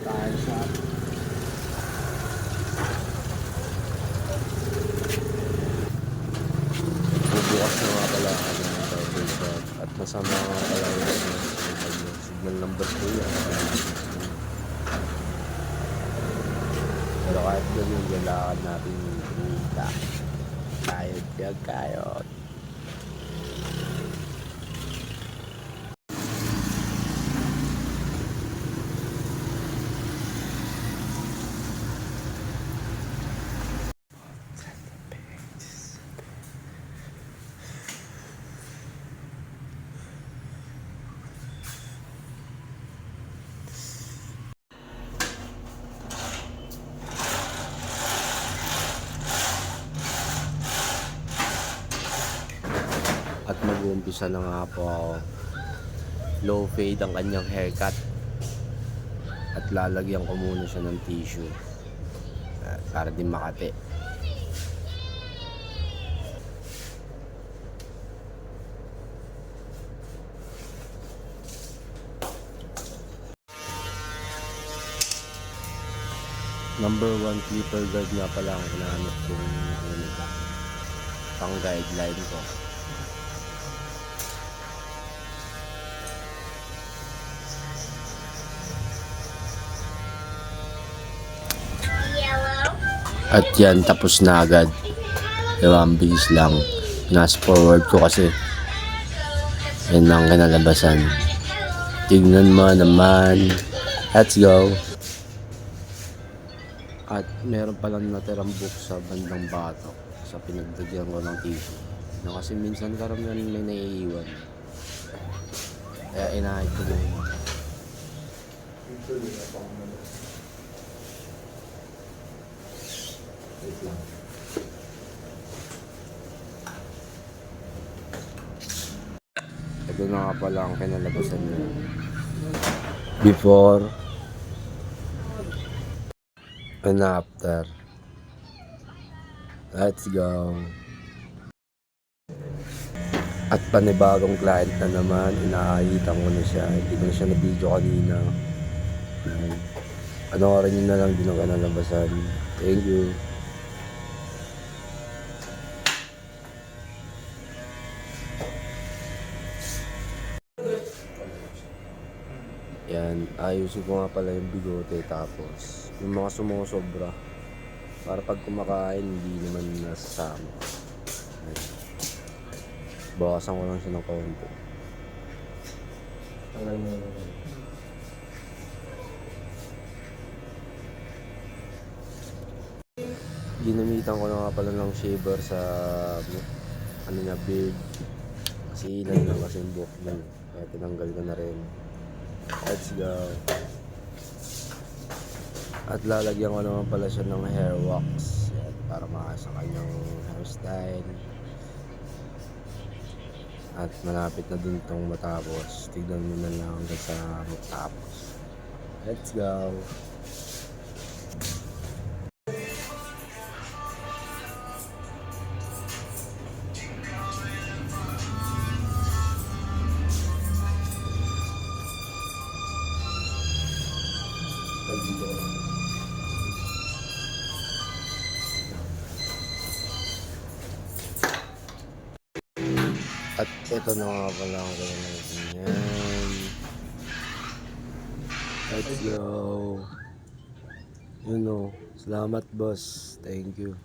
tire shop. Bubukas na nga pala ako ng tire shop. At masama nga pala yung signal number 2 yan. Pero kahit ganun, kailangan natin kita. Kayod, piyag kayod. At mag-uumpisa na nga po ako. Low fade ang kanyang haircut. At lalagyan ko muna siya ng tissue para din makati. Number 1 clipper guard nga pala ang hinahanap kong pang guideline ko. At yan, tapos na agad. Diba, ang bilis lang. Nas forward ko kasi. Yan ang kinalabasan. Tignan mo naman. Let's go. At meron palang natirang book sa bandang batok. Sa pinagdagyan ko ng tissue. Na kasi minsan karamihan may naiiwan. Kaya inahit ko din. Ito na nga pala ang kinalabasan niya. Before and after. Let's go. At panibagong client na naman, inaayitan ko na siya. Hindi ko na siya na-video kanina. Ano rin na lang din ang kinalabasan. Thank you. Yan, ayusin ko nga pala yung bigote, tapos yung mga sumusobra para pag kumakain hindi naman nasasama. Bakasan ko lang siya ng kaunti. Ginamitan ko na nga pala ng shaver sa ano niya, beard. Kasi ilan lang kasi yung buhok niya. Kaya tinanggal ko na rin. Let's go. At lalagyan ko naman pala siya ng hair wax. Yan, para maayos ang kanyang hairstyle. At malapit na din itong matapos. Tignan mo na lang hanggang sa matapos. Let's go. At ito na nga pala ang gawin yan. Let's go. You know, salamat boss. Thank you.